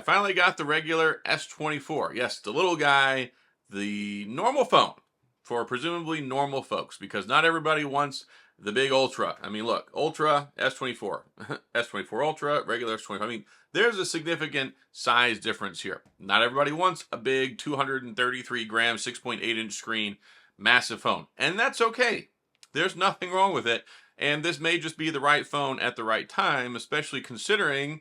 finally got the regular S24. Yes, the little guy, the normal phone for presumably normal folks, because not everybody wants the big Ultra. I mean, look, Ultra, S24, S24 Ultra, regular S24. I mean, there's a significant size difference here. Not everybody wants a big 233 gram, 6.8-inch screen, massive phone. And that's okay. There's nothing wrong with it. And this may just be the right phone at the right time, especially considering,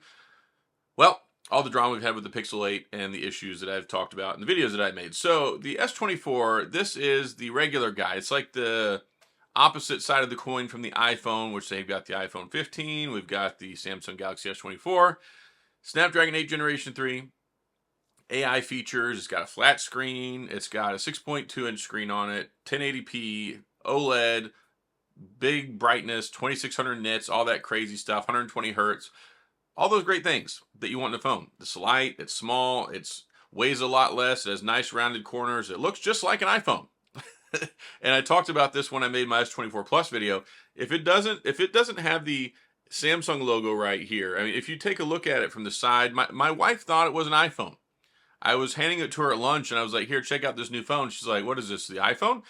well, all the drama we've had with the Pixel 8 and the issues that I've talked about in the videos that I made. So the S24, this is the regular guy. It's like the opposite side of the coin from the iPhone, which they've got the iPhone 15. We've got the Samsung Galaxy S24. Snapdragon 8 Generation 3. AI features. It's got a flat screen. It's got a 6.2-inch screen on it. 1080p, OLED, big brightness, 2600 nits, all that crazy stuff, 120 hertz. All those great things that you want in a phone. It's light, it's small, it weighs a lot less, it has nice rounded corners. It looks just like an iPhone. And I talked about this when I made my S24 Plus video. If it doesn't have the Samsung logo right here, I mean, if you take a look at it from the side, my wife thought it was an iPhone. I was handing it to her at lunch and I was like, here, check out this new phone. She's like, what is this, the iPhone?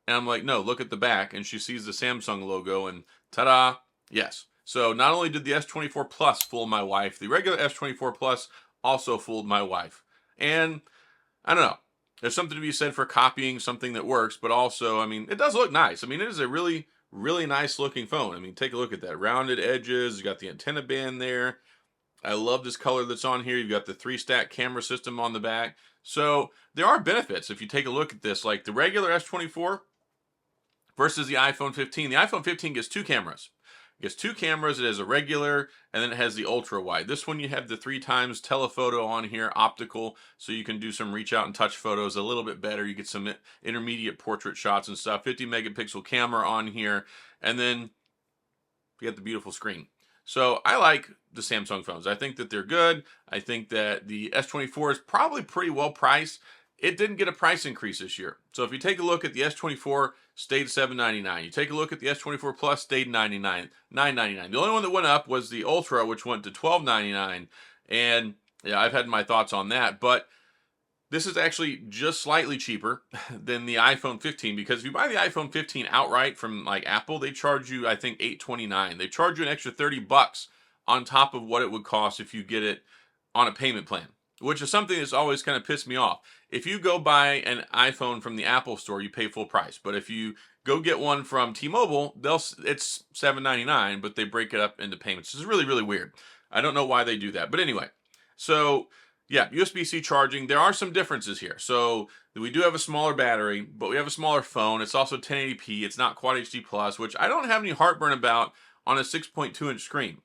And I'm like, no, look at the back. And she sees the Samsung logo and ta-da, yes. So not only did the S24 Plus fool my wife, the regular S24 Plus also fooled my wife. And I don't know, there's something to be said for copying something that works, but also, I mean, it does look nice. I mean, it is a really, really nice looking phone. I mean, take a look at that. Rounded edges, you got the antenna band there. I love this color that's on here. You've got the 3-stack camera system on the back. So there are benefits if you take a look at this, like the regular S24 versus the iPhone 15. The iPhone 15 gets 2 cameras. It gets 2 cameras. It has a regular, and then it has the ultra wide. This one you have the 3 times telephoto on here, optical, so you can do some reach out and touch photos a little bit better. You get some intermediate portrait shots and stuff. 50 megapixel camera on here, and then you get the beautiful screen. So I like the Samsung phones. I think that they're good. I think that the S24 is probably pretty well priced. It didn't get a price increase this year. So if you take a look at the S24, stayed $799. You take a look at the S24 Plus, stayed $999. The only one that went up was the Ultra, which went to $1299. And yeah, I've had my thoughts on that. But this is actually just slightly cheaper than the iPhone 15, because if you buy the iPhone 15 outright from like Apple, they charge you, I think, $829. They charge you an extra $30 on top of what it would cost if you get it on a payment plan, which is something that's always kind of pissed me off. If you go buy an iPhone from the Apple store, you pay full price. But if you go get one from T-Mobile, it's $799, but they break it up into payments. It's really, really weird. I don't know why they do that. But anyway, so yeah, USB-C charging. There are some differences here. So we do have a smaller battery, but we have a smaller phone. It's also 1080p. It's not Quad HD Plus, which I don't have any heartburn about on a 6.2-inch screen.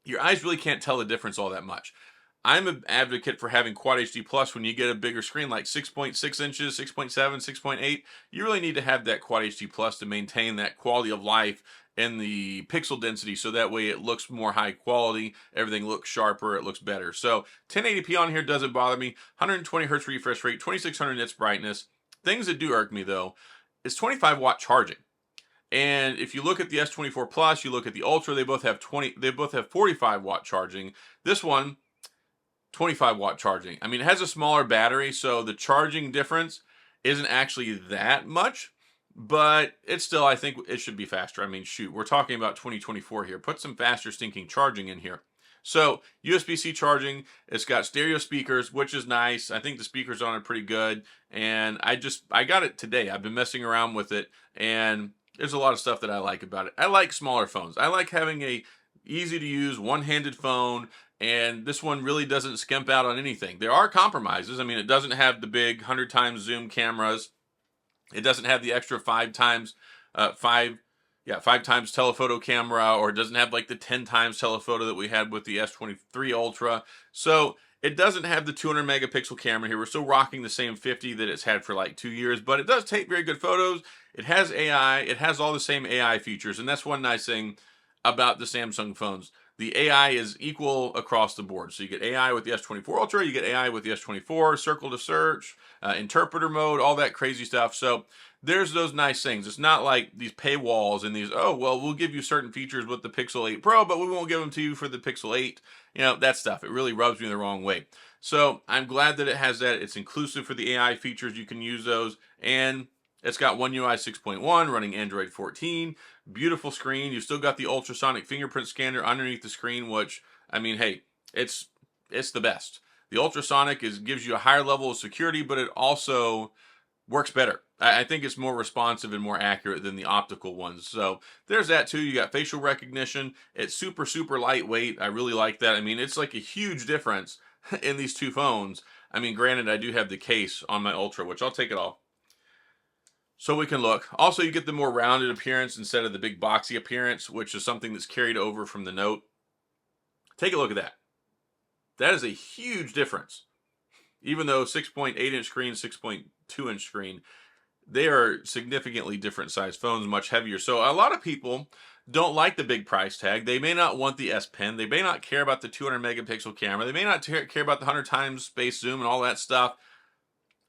Your eyes really can't tell the difference all that much. I'm an advocate for having Quad HD Plus when you get a bigger screen like 6.6 inches, 6.7, 6.8. You really need to have that Quad HD Plus to maintain that quality of life and the pixel density, so that way it looks more high quality, everything looks sharper, it looks better. So 1080p on here doesn't bother me. 120 hertz refresh rate, 2600 nits brightness. Things that do irk me though is 25 watt charging. And if you look at the S24 Plus, you look at the Ultra, they both have 45 watt charging. This one, 25 watt charging. I mean, it has a smaller battery, so the charging difference isn't actually that much, but it's still, I think it should be faster. I mean, shoot, we're talking about 2024 here. Put some faster stinking charging in here. So USB-C charging, it's got stereo speakers, which is nice. I think the speakers on it are pretty good. And I got it today. I've been messing around with it, and there's a lot of stuff that I like about it. I like smaller phones. I like having a easy to use one-handed phone, and this one really doesn't skimp out on anything. There are compromises. I mean, it doesn't have the big 100 times zoom cameras. It doesn't have the extra 5 times telephoto camera, or it doesn't have like the 10 times telephoto that we had with the S23 Ultra. So it doesn't have the 200 megapixel camera here. We're still rocking the same 50 that it's had for like 2 years, but it does take very good photos. It has AI. It has all the same AI features, and that's one nice thing about the Samsung phones. the AI is equal across the board. So you get AI with the S24 Ultra, you get AI with the S24, circle to search, interpreter mode, all that crazy stuff. So there's those nice things. It's not like these paywalls and these, oh, well, we'll give you certain features with the Pixel 8 Pro, but we won't give them to you for the Pixel 8. You know, that stuff. It really rubs me the wrong way. So I'm glad that it has that. It's inclusive for the AI features. You can use those. And it's got One UI 6.1 running Android 14. Beautiful screen. You've still got the ultrasonic fingerprint scanner underneath the screen, which, I mean, hey, it's the best. The ultrasonic gives you a higher level of security, but it also works better. I think it's more responsive and more accurate than the optical ones. So there's that too. You got facial recognition. It's super, super lightweight. I really like that. I mean, it's like a huge difference in these two phones. I mean, granted, I do have the case on my Ultra, which I'll take it off so we can look. Also, you get the more rounded appearance instead of the big boxy appearance, which is something that's carried over from the Note. Take a look at that. That is a huge difference. Even though 6.8-inch screen, 6.2-inch screen, they are significantly different size phones, much heavier. So a lot of people don't like the big price tag. They may not want the S Pen. They may not care about the 200 megapixel camera. They may not care about the 100 times space zoom and all that stuff.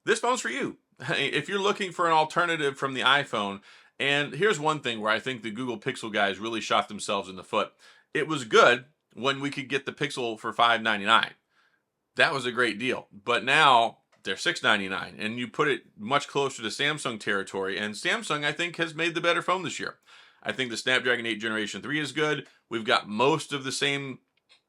This phone's for you. If you're looking for an alternative from the iPhone, and here's one thing where I think the Google Pixel guys really shot themselves in the foot. It was good when we could get the Pixel for $599. That was a great deal. But now they're $699, and you put it much closer to Samsung territory, and Samsung, I think, has made the better phone this year. I think the Snapdragon 8 Generation 3 is good. We've got most of the same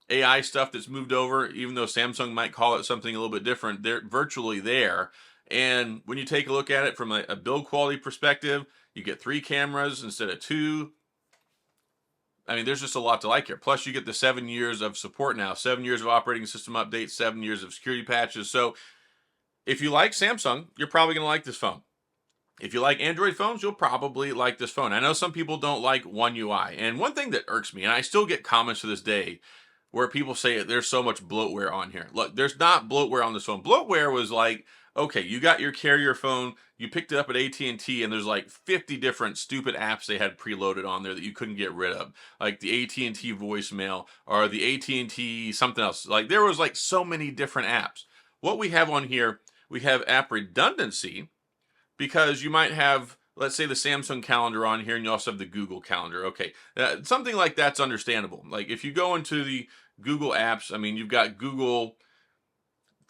AI stuff that's moved over, even though Samsung might call it something a little bit different. They're virtually there. And when you take a look at it from a build quality perspective, you get 3 cameras instead of 2. I mean, there's just a lot to like here. Plus, you get the 7 years of support now, 7 years of operating system updates, 7 years of security patches. So if you like Samsung, you're probably going to like this phone. If you like Android phones, you'll probably like this phone. I know some people don't like One UI. And one thing that irks me, and I still get comments to this day, where people say there's so much bloatware on here. Look, there's not bloatware on this phone. Bloatware was like, okay, you got your carrier phone, you picked it up at AT&T, and there's like 50 different stupid apps they had preloaded on there that you couldn't get rid of. Like the AT&T voicemail or the AT&T something else. Like there was like so many different apps. What we have on here, we have app redundancy, because you might have, let's say, the Samsung calendar on here, and you also have the Google calendar. Okay, something like that's understandable. Like if you go into the Google apps, I mean, you've got Google,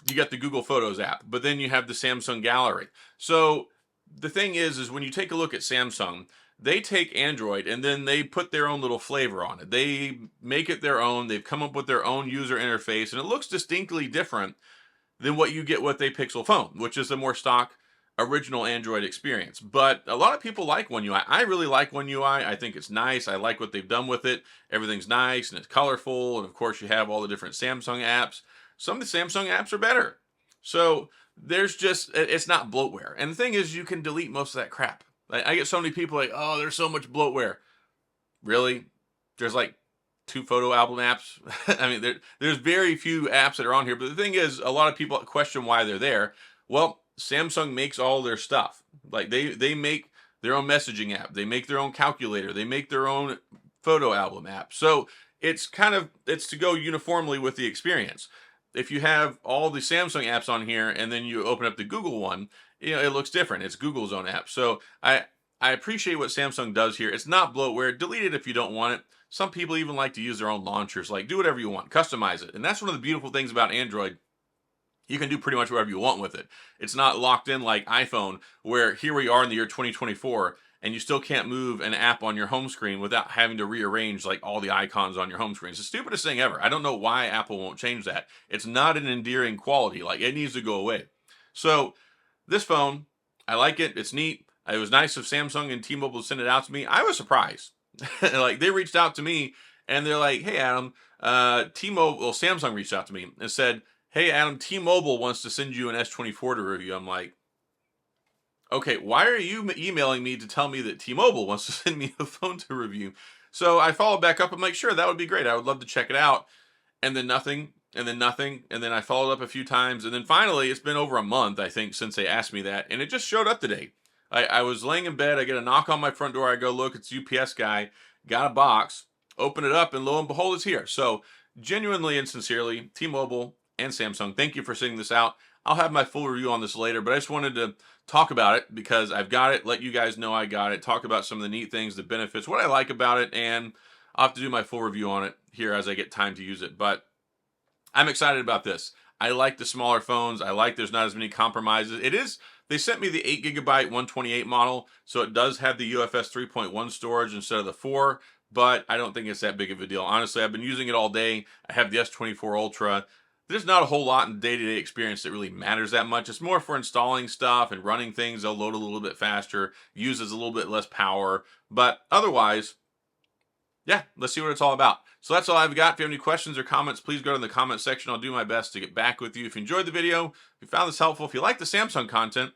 you got the Google Photos app, but then you have the Samsung Gallery. So the thing is when you take a look at Samsung, they take Android and then they put their own little flavor on it. They make it their own. They've come up with their own user interface, and it looks distinctly different than what you get with a Pixel phone, which is a more stock original Android experience. But a lot of people like One UI. I really like One UI. I think it's nice. I like what they've done with it. Everything's nice and it's colorful. And of course you have all the different Samsung apps. Some of the Samsung apps are better. So there's just, it's not bloatware. And the thing is, you can delete most of that crap. I get so many people like, oh, there's so much bloatware. Really? There's like 2 photo album apps. I mean, there's very few apps that are on here. But the thing is, a lot of people question why they're there. Well, Samsung makes all their stuff. Like they make their own messaging app. They make their own calculator. They make their own photo album app. So it's to go uniformly with the experience. If you have all the Samsung apps on here and then you open up the Google one, you know, it looks different. It's Google's own app. So I appreciate what Samsung does here. It's not bloatware. Delete it if you don't want it. Some people even like to use their own launchers. Like, do whatever you want. Customize it. And that's one of the beautiful things about Android. You can do pretty much whatever you want with it. It's not locked in like iPhone, where here we are in the year 2024, and you still can't move an app on your home screen without having to rearrange like all the icons on your home screen. It's the stupidest thing ever. I don't know why Apple won't change that. It's not an endearing quality. Like, it needs to go away. So this phone, I like it. It's neat. It was nice of Samsung and T-Mobile to send it out to me. I was surprised. Like, they reached out to me and they're like, hey, Adam, Samsung reached out to me and said, hey, Adam, T-Mobile wants to send you an S24 to review. I'm like, okay, why are you emailing me to tell me that T-Mobile wants to send me a phone to review? So I followed back up. I'm like, sure, that would be great. I would love to check it out. And then nothing, and then nothing. And then I followed up a few times. And then finally, it's been over a month, I think, since they asked me that. And it just showed up today. I was laying in bed. I get a knock on my front door. I go, look, it's UPS guy. Got a box. open it up, and lo and behold, it's here. So genuinely and sincerely, T-Mobile and Samsung, thank you for sending this out. I'll have my full review on this later, but I just wanted to talk about it because I've got it, let you guys know I got it, talk about some of the neat things, the benefits, what I like about it, and I'll have to do my full review on it here as I get time to use it. But I'm excited about this. I like the smaller phones. I like there's not as many compromises. It is, they sent me the 8GB 128 model, so it does have the UFS 3.1 storage instead of the 4, but I don't think it's that big of a deal. Honestly, I've been using it all day. I have the S24 Ultra. There's not a whole lot in day-to-day experience that really matters that much. It's more for installing stuff and running things. They'll load a little bit faster, uses a little bit less power, but otherwise, yeah, let's see what it's all about. So that's all I've got. If you have any questions or comments, please go to the comment section. I'll do my best to get back with you. If you enjoyed the video, if you found this helpful, if you like the Samsung content,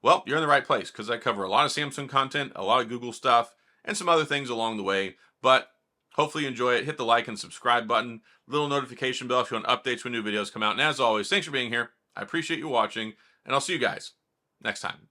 well, you're in the right place because I cover a lot of Samsung content, a lot of Google stuff, and some other things along the way. But hopefully you enjoy it. Hit the like and subscribe button, little notification bell if you want updates when new videos come out. And as always, thanks for being here. I appreciate you watching, and I'll see you guys next time.